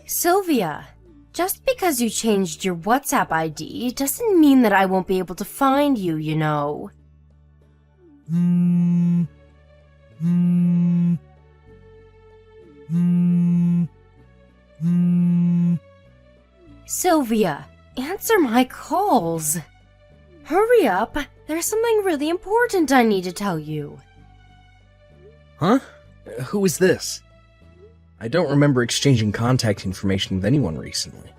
Sylvia, just because you changed your WhatsApp ID doesn't mean that I won't be able to find you, you know. Sylvia, answer my calls. Hurry up, there's something really important I need to tell you. Huh? Who is this? I don't remember exchanging contact information with anyone recently.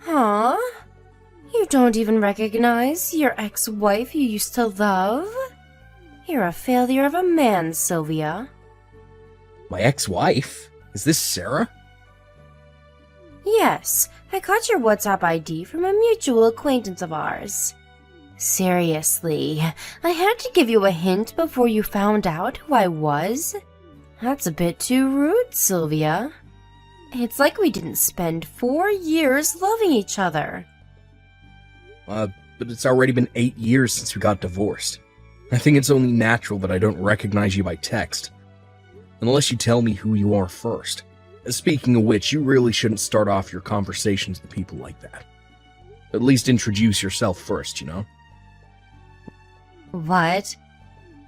Huh? You don't even recognize your ex-wife you used to love? You're a failure of a man, Sylvia. My ex-wife? Is this Sarah? Yes, I got your WhatsApp ID from a mutual acquaintance of ours. Seriously, I had to give you a hint before you found out who I was? That's a bit too rude, Sylvia. It's like we didn't spend 4 years loving each other. But it's already been 8 years since we got divorced. I think it's only natural that I don't recognize you by text. Unless you tell me who you are first. Speaking of which, you really shouldn't start off your conversations with people like that. At least introduce yourself first, you know? What?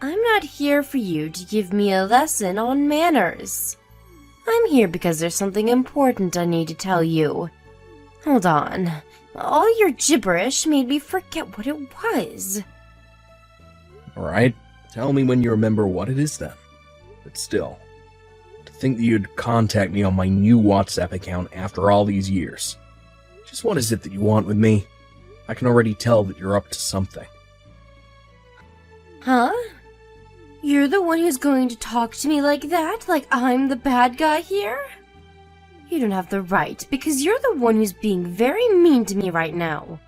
I'm not here for you to give me a lesson on manners. I'm here because there's something important I need to tell you. Hold on. All your gibberish made me forget what it was. Alright, tell me when you remember what it is then. But still, to think that you'd contact me on my new WhatsApp account after all these years. Just what is it that you want with me? I can already tell that you're up to something. Huh? You're the one who's going to talk to me like that? Like I'm the bad guy here? You don't have the right, because you're the one who's being very mean to me right now.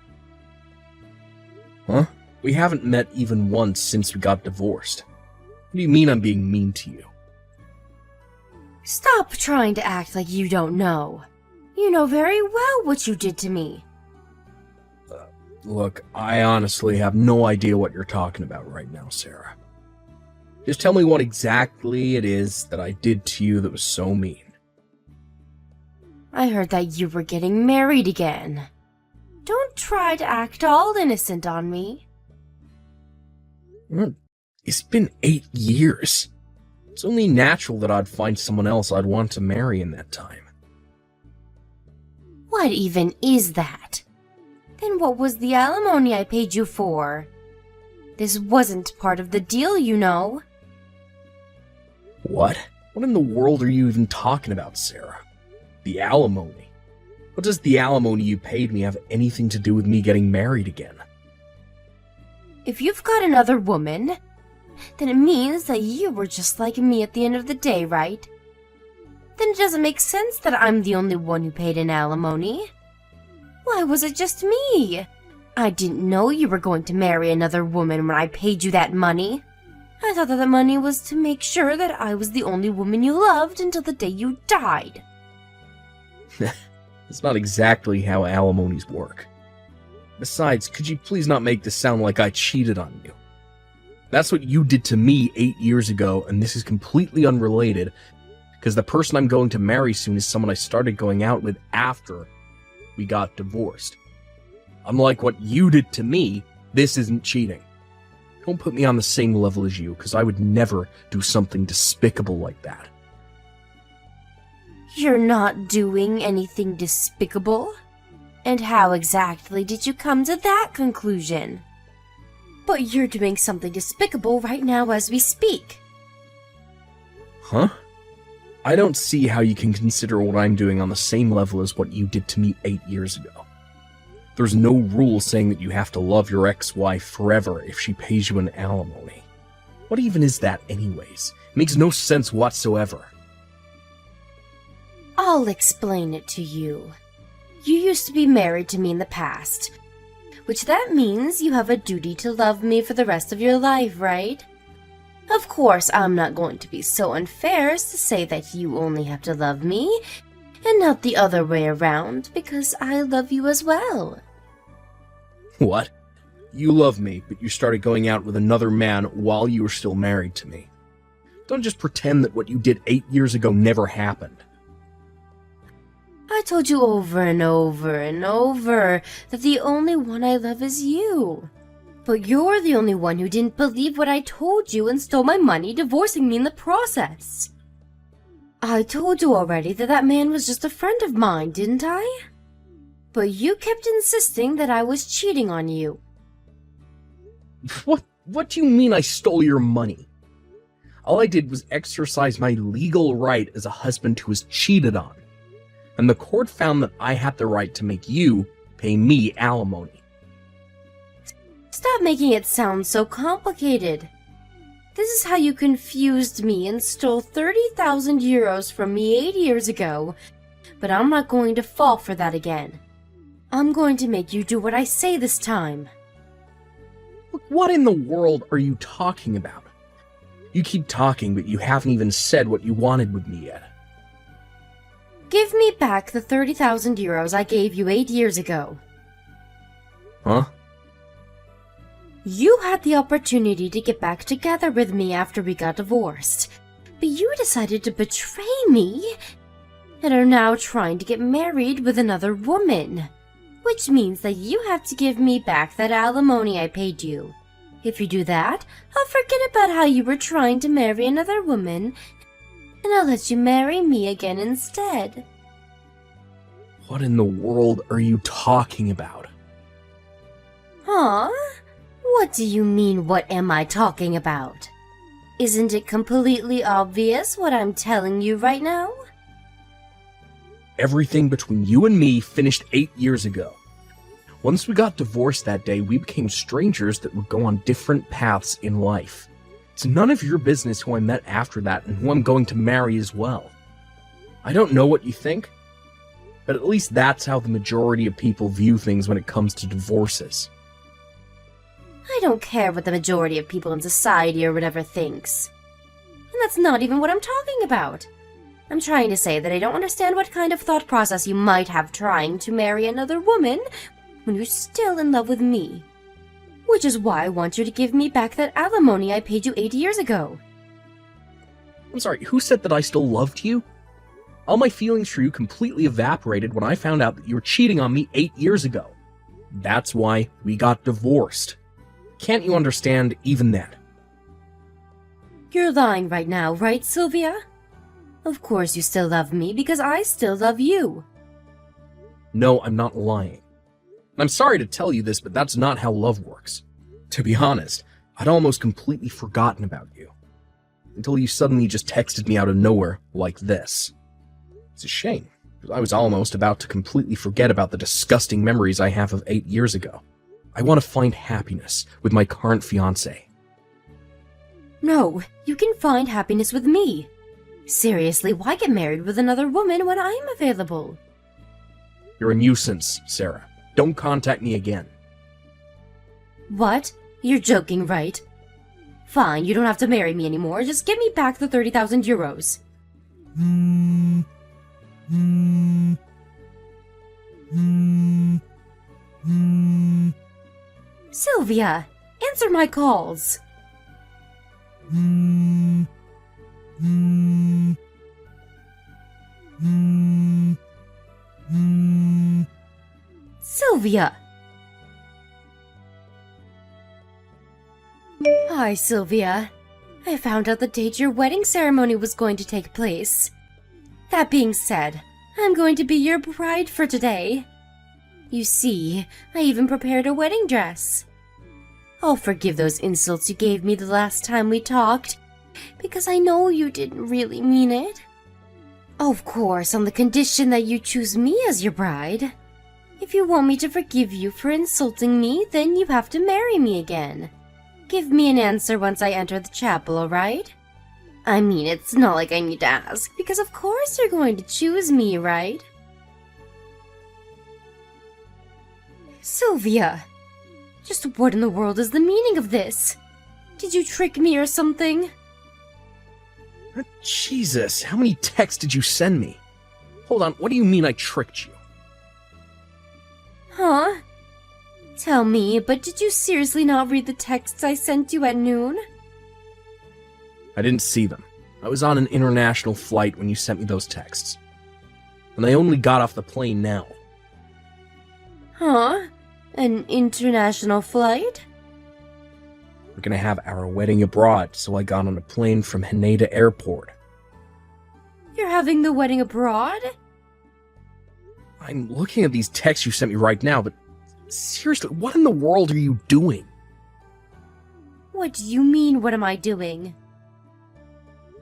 Huh? We haven't met even once since we got divorced. What do you mean I'm being mean to you? Stop trying to act like you don't know. You know very well what you did to me. Look, I honestly have no idea what you're talking about right now, Sarah. Just tell me what exactly it is that I did to you that was so mean. I heard that you were getting married again. Don't try to act all innocent on me. It's been 8 years. It's only natural that I'd find someone else I'd want to marry in that time. What even is that? Then what was the alimony I paid you for? This wasn't part of the deal, you know. What? What in the world are you even talking about, Sarah? The alimony? What does the alimony you paid me have anything to do with me getting married again? If you've got another woman, then it means that you were just like me at the end of the day, right? Then it doesn't make sense that I'm the only one who paid an alimony. Why was it just me? I didn't know you were going to marry another woman when I paid you that money. I thought that the money was to make sure that I was the only woman you loved until the day you died. That's not exactly how alimonies work. Besides, could you please not make this sound like I cheated on you? That's what you did to me 8 years ago, and this is completely unrelated, because the person I'm going to marry soon is someone I started going out with after we got divorced. Unlike what you did to me, this isn't cheating. Don't put me on the same level as you, because I would never do something despicable like that. You're not doing anything despicable? And how exactly did you come to that conclusion? But you're doing something despicable right now as we speak. Huh? I don't see how you can consider what I'm doing on the same level as what you did to me 8 years ago. There's no rule saying that you have to love your ex-wife forever if she pays you an alimony. What even is that anyways? It makes no sense whatsoever. I'll explain it to you. You used to be married to me in the past, which that means you have a duty to love me for the rest of your life, right? Of course, I'm not going to be so unfair as to say that you only have to love me, and not the other way around, because I love you as well. What? You love me, but you started going out with another man while you were still married to me. Don't just pretend that what you did 8 years ago never happened. I told you over and over and over that the only one I love is you. But you're the only one who didn't believe what I told you and stole my money, divorcing me in the process. I told you already that that man was just a friend of mine, didn't I? But you kept insisting that I was cheating on you. What do you mean I stole your money? All I did was exercise my legal right as a husband who was cheated on. And the court found that I had the right to make you pay me alimony. Stop making it sound so complicated. This is how you confused me and stole 30,000 euros from me 8 years ago. But I'm not going to fall for that again. I'm going to make you do what I say this time. Look, what in the world are you talking about? You keep talking, but you haven't even said what you wanted with me yet. Give me back the 30,000 euros I gave you 8 years ago. Huh? You had the opportunity to get back together with me after we got divorced, but you decided to betray me and are now trying to get married with another woman, which means that you have to give me back that alimony I paid you. If you do that, I'll forget about how you were trying to marry another woman, and I'll let you marry me again instead. What in the world are you talking about? Huh? What do you mean, what am I talking about? Isn't it completely obvious what I'm telling you right now? Everything between you and me finished 8 years ago. Once we got divorced that day, we became strangers that would go on different paths in life. It's none of your business who I met after that and who I'm going to marry as well. I don't know what you think, but at least that's how the majority of people view things when it comes to divorces. I don't care what the majority of people in society or whatever thinks. And that's not even what I'm talking about. I'm trying to say that I don't understand what kind of thought process you might have trying to marry another woman when you're still in love with me. Which is why I want you to give me back that alimony I paid you 8 years ago. I'm sorry, who said that I still loved you? All my feelings for you completely evaporated when I found out that you were cheating on me 8 years ago. That's why we got divorced. Can't you understand even that? You're lying right now, right, Sylvia? Of course you still love me because I still love you. No, I'm not lying. I'm sorry to tell you this, but that's not how love works. To be honest, I'd almost completely forgotten about you. Until you suddenly just texted me out of nowhere like this. It's a shame, because I was almost about to completely forget about the disgusting memories I have of 8 years ago. I want to find happiness with my current fiancé. No, you can find happiness with me. Seriously, why get married with another woman when I'm available? You're a nuisance, Sarah. Don't contact me again. What? You're joking, right? Fine, you don't have to marry me anymore. Just give me back the 30,000 euros. Sylvia, answer my calls. Sylvia! Hi, Sylvia. I found out the date your wedding ceremony was going to take place. That being said, I'm going to be your bride for today. You see, I even prepared a wedding dress. I'll forgive those insults you gave me the last time we talked, because I know you didn't really mean it. Of course, on the condition that you choose me as your bride. If you want me to forgive you for insulting me, then you have to marry me again. Give me an answer once I enter the chapel, alright? I mean, it's not like I need to ask, because of course you're going to choose me, right? Sylvia! Just what in the world is the meaning of this? Did you trick me or something? Jesus, how many texts did you send me? Hold on, what do you mean I tricked you? Huh? Tell me, but did you seriously not read the texts I sent you at noon? I didn't see them. I was on an international flight when you sent me those texts. and I only got off the plane now. Huh? An international flight? We're gonna have our wedding abroad, so I got on a plane from Haneda Airport. You're having the wedding abroad? I'm looking at these texts you sent me right now, but seriously, what in the world are you doing? What do you mean, what am I doing?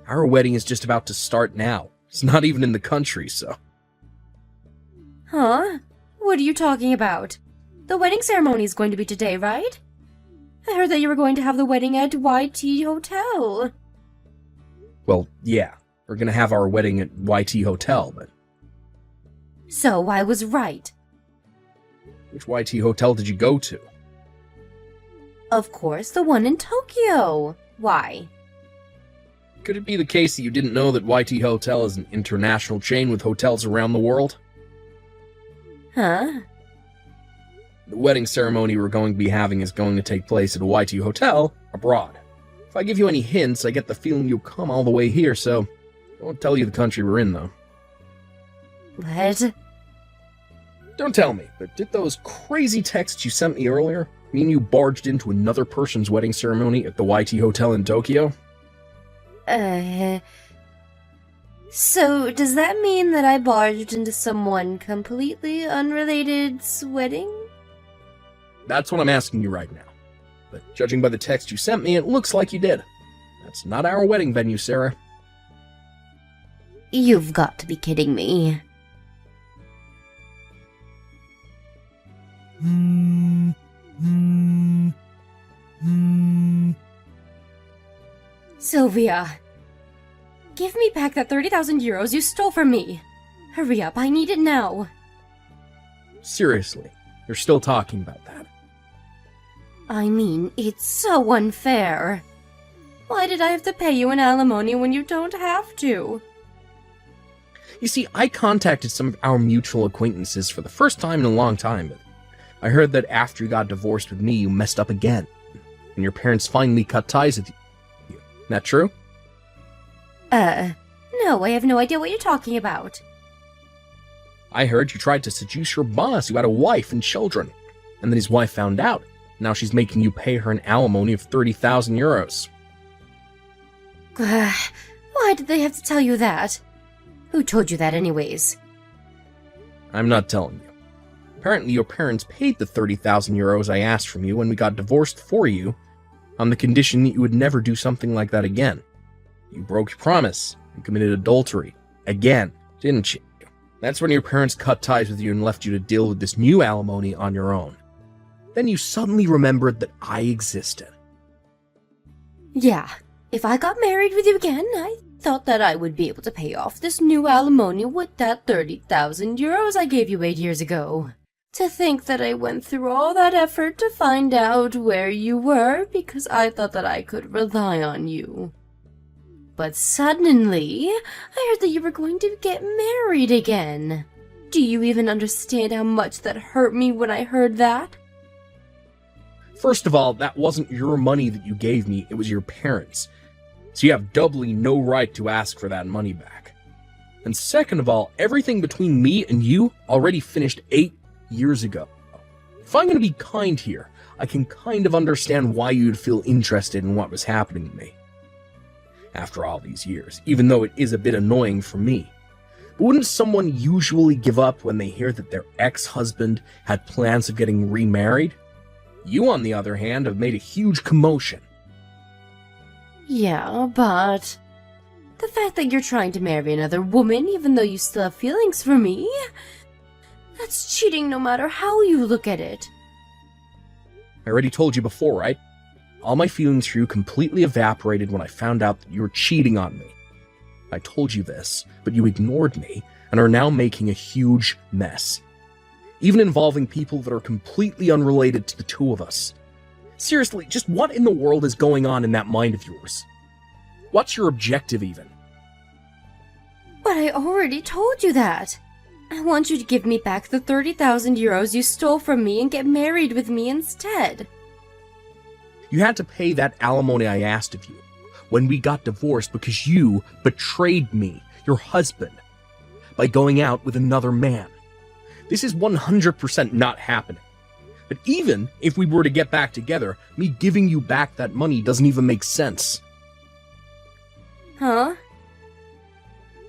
Our wedding is just about to start now. It's not even in the country, so... Huh? What are you talking about? The wedding ceremony is going to be today, right? I heard that you were going to have the wedding at YT Hotel. Well, yeah. We're gonna have our wedding at YT Hotel, but... So I was right. Which YT Hotel did you go to? Of course, the one in Tokyo. Why? Could it be the case that you didn't know that YT Hotel is an international chain with hotels around the world? Huh? The wedding ceremony we're going to be having is going to take place at a YT Hotel abroad. If I give you any hints, I get the feeling you'll come all the way here, so I won't tell you the country we're in, though. What? Don't tell me, but did those crazy texts you sent me earlier mean you barged into another person's wedding ceremony at the YT Hotel in Tokyo? So does that mean that I barged into someone completely unrelated's wedding? That's what I'm asking you right now. But judging by the text you sent me, it looks like you did. That's not our wedding venue, Sarah. You've got to be kidding me. Sylvia, give me back that 30,000 euros you stole from me. Hurry up, I need it now. Seriously, you're still talking about that. I mean, it's so unfair. Why did I have to pay you an alimony when you don't have to? You see, I contacted some of our mutual acquaintances for the first time in a long time, but I heard that after you got divorced with me, you messed up again, and your parents finally cut ties with you. That true? No, I have no idea what you're talking about. I heard you tried to seduce your boss who had a wife and children, and then his wife found out. Now she's making you pay her an alimony of 30,000 euros. Why did they have to tell you that? Who told you that anyways? I'm not telling you. Apparently your parents paid the 30,000 euros I asked from you when we got divorced for you, on the condition that you would never do something like that again. You broke your promise and committed adultery. Again, didn't you? That's when your parents cut ties with you and left you to deal with this new alimony on your own. Then you suddenly remembered that I existed. Yeah, if I got married with you again, I thought that I would be able to pay off this new alimony with that 30,000 euros I gave you 8 years ago. To think that I went through all that effort to find out where you were because I thought that I could rely on you. But suddenly, I heard that you were going to get married again. Do you even understand how much that hurt me when I heard that? First of all, that wasn't your money that you gave me, it was your parents'. So you have doubly no right to ask for that money back. And second of all, everything between me and you already finished 8 years ago. If I'm going to be kind here, I can kind of understand why you'd feel interested in what was happening to me. After all these years, even though it is a bit annoying for me. But wouldn't someone usually give up when they hear that their ex-husband had plans of getting remarried? You, on the other hand, have made a huge commotion. Yeah, but the fact that you're trying to marry another woman even though you still have feelings for me, that's cheating no matter how you look at it. I already told you before, right? All my feelings for you completely evaporated when I found out that you were cheating on me. I told you this, but you ignored me and are now making a huge mess. Even involving people that are completely unrelated to the two of us. Seriously, just what in the world is going on in that mind of yours? What's your objective even? But I already told you that. I want you to give me back the 30,000 euros you stole from me and get married with me instead. You had to pay that alimony I asked of you when we got divorced because you betrayed me, your husband. by going out with another man. This is 100% not happening. But even if we were to get back together, me giving you back that money doesn't even make sense. Huh?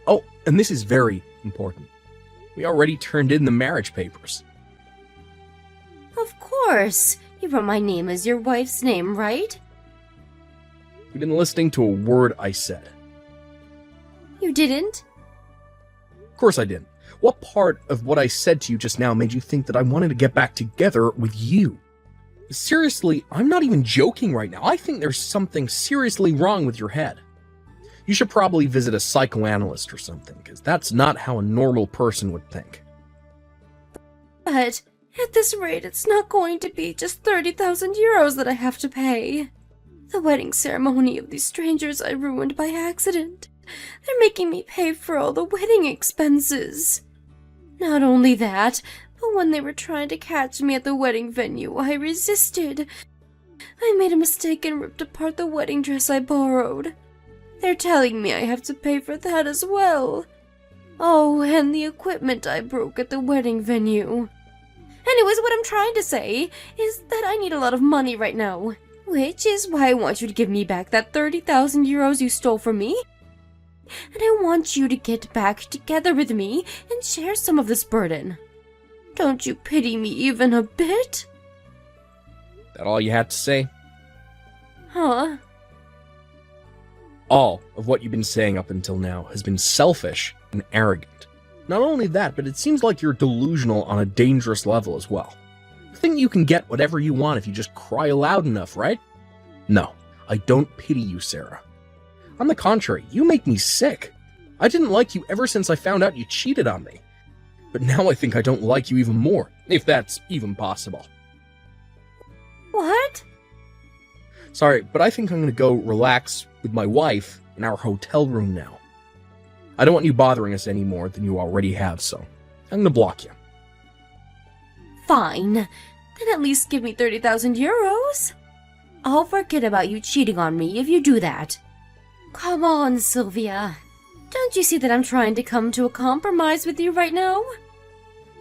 Oh, and this is very important. We already turned in the marriage papers. Of course. You wrote my name as your wife's name, right? You've been listening to a word I said. You didn't? Of course I didn't. What part of what I said to you just now made you think that I wanted to get back together with you? Seriously, I'm not even joking right now. I think there's something seriously wrong with your head. You should probably visit a psychoanalyst or something, because that's not how a normal person would think. But at this rate, it's not going to be just 30,000 euros that I have to pay. The wedding ceremony of these strangers I ruined by accident. They're making me pay for all the wedding expenses. Not only that, but when they were trying to catch me at the wedding venue, I resisted. I made a mistake and ripped apart the wedding dress I borrowed. They're telling me I have to pay for that as well. Oh, and the equipment I broke at the wedding venue. Anyways, what I'm trying to say is that I need a lot of money right now, which is why I want you to give me back that 30,000 euros you stole from me. And I want you to get back together with me and share some of this burden. Don't you pity me even a bit? That all you had to say? Huh? All of what you've been saying up until now has been selfish and arrogant. Not only that, but it seems like you're delusional on a dangerous level as well. You think you can get whatever you want if you just cry loud enough, right? No, I don't pity you, Sarah. On the contrary, you make me sick. I didn't like you ever since I found out you cheated on me. But now I think I don't like you even more, if that's even possible. What? Sorry, but I think I'm gonna go relax with my wife in our hotel room now. I don't want you bothering us any more than you already have, so I'm gonna block you. Fine. Then at least give me 30,000 euros. I'll forget about you cheating on me if you do that. Come on, Sylvia. Don't you see that I'm trying to come to a compromise with you right now?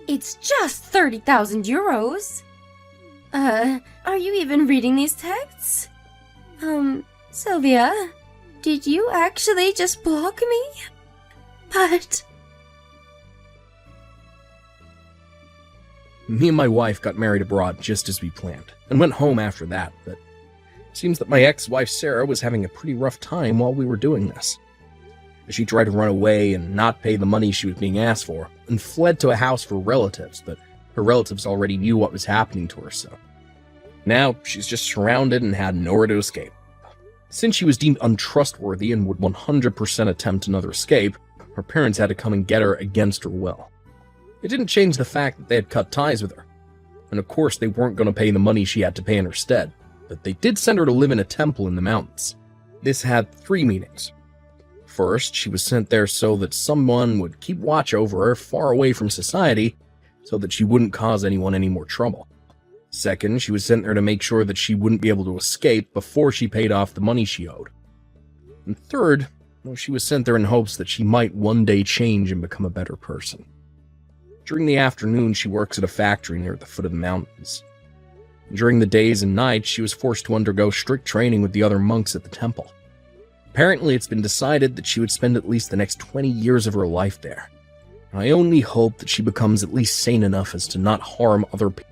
It's just 30,000 euros. Are you even reading these texts? Sylvia, did you actually just block me? But... Me and my wife got married abroad just as we planned, and went home after that, but it seems that my ex-wife Sarah was having a pretty rough time while we were doing this. She tried to run away and not pay the money she was being asked for, and fled to a house for relatives, but her relatives already knew what was happening to her, so now she's just surrounded and had nowhere to escape. Since she was deemed untrustworthy and would 100% attempt another escape, her parents had to come and get her against her will. It didn't change the fact that they had cut ties with her, and of course they weren't going to pay the money she had to pay in her stead, but they did send her to live in a temple in the mountains. This had 3 meanings. First, she was sent there so that someone would keep watch over her far away from society, so that she wouldn't cause anyone any more trouble. Second, she was sent there to make sure that she wouldn't be able to escape before she paid off the money she owed. And third, well, she was sent there in hopes that she might one day change and become a better person. During the afternoon, she works at a factory near the foot of the mountains. During the days and nights, she was forced to undergo strict training with the other monks at the temple. Apparently, it's been decided that she would spend at least the next 20 years of her life there. I only hope that she becomes at least sane enough as to not harm other people